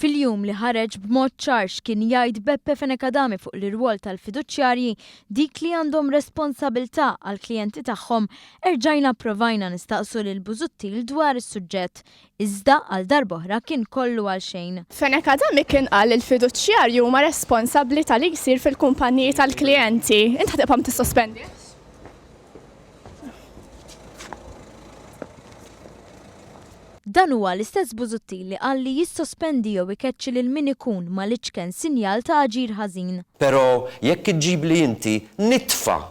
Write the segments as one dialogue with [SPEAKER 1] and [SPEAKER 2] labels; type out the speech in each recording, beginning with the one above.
[SPEAKER 1] Fil-jum li ħareġ b'mod ċarx kien jgħid Beppe Fenekadami fuq l-irwol tal-fiduċjarji dik li għandhom responsabilità għal klijenti tagħhom, erġajna provajna nistaqsu lil Busuttil dwar is-suġġett. Iżda għal darb'oħra kien kollu għal xejn.
[SPEAKER 2] Fenekadami kien qal il-fiduċjarji huma responsabbli tal-li jsir fil-kumpaniji tal-klijenti. Inti ħatibhom tissospendi?
[SPEAKER 1] Dan huwa l-istess Busuttil li qal li jissospendi jew ikeċċi lil min ikun ma liċken sinjal ta' aġir ħażin.
[SPEAKER 3] Però jekk iġġib li inti nitfa'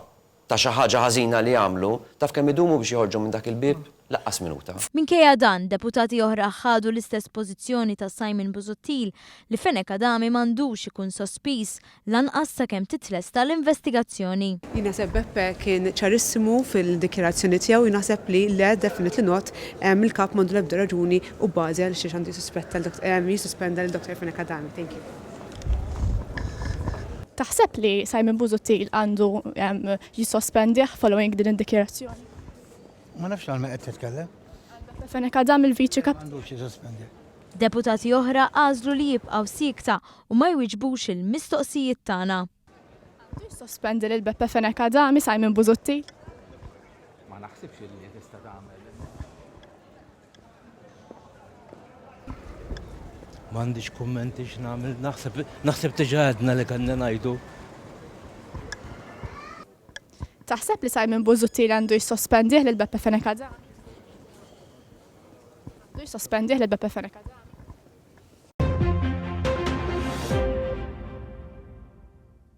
[SPEAKER 3] ta' xi ħaġa ħażina li jagħmlu, taf kemm idumu biex joħorġu minn dak il-bib? Laqqas minuta.
[SPEAKER 1] Minkejja dan, deputati oħra ħadu l-istess pożizzjoni ta' Simon Busuttil li Fenekadami m'għandux ikun sospiż lanqas sakemm titlesta l-investigazzjoni.
[SPEAKER 4] Jien naħseb Beppe kien ċarissimu fil-dikjarazzjoni tiegħu, jien naħseb li definitely not il-kap m'għandu l-ebda raġuni u bażi għal xiex għandu jissospenda l-Dr. Fenekadami. Thank you.
[SPEAKER 2] Taħseb li Simon Busuttil għandu jissospendi following din id-dikjarazzjoni?
[SPEAKER 5] Ma nafx għal ma qed titkellem.
[SPEAKER 2] Fenekadami il-Viċi Kap.
[SPEAKER 5] Għandux jisospendi.
[SPEAKER 1] Deputati oħra għażlu li jibqgħu sikta u ma jwiġbux il-mistoqsijiet tagħna.
[SPEAKER 2] Jissospendi lil Beppe Fenekadami Simon Busuttil?
[SPEAKER 6] Ma naħsibx li tista' tagħmel.
[SPEAKER 5] M'għandix kummenti x'nagħmel, naħseb diġà għedna li kellna ngħidu.
[SPEAKER 2] Taħseb li Simon Busuttil għandu jissospendih lil Beppe Fenekadami? Għandu jissospendih lil Beppe Fenekadami?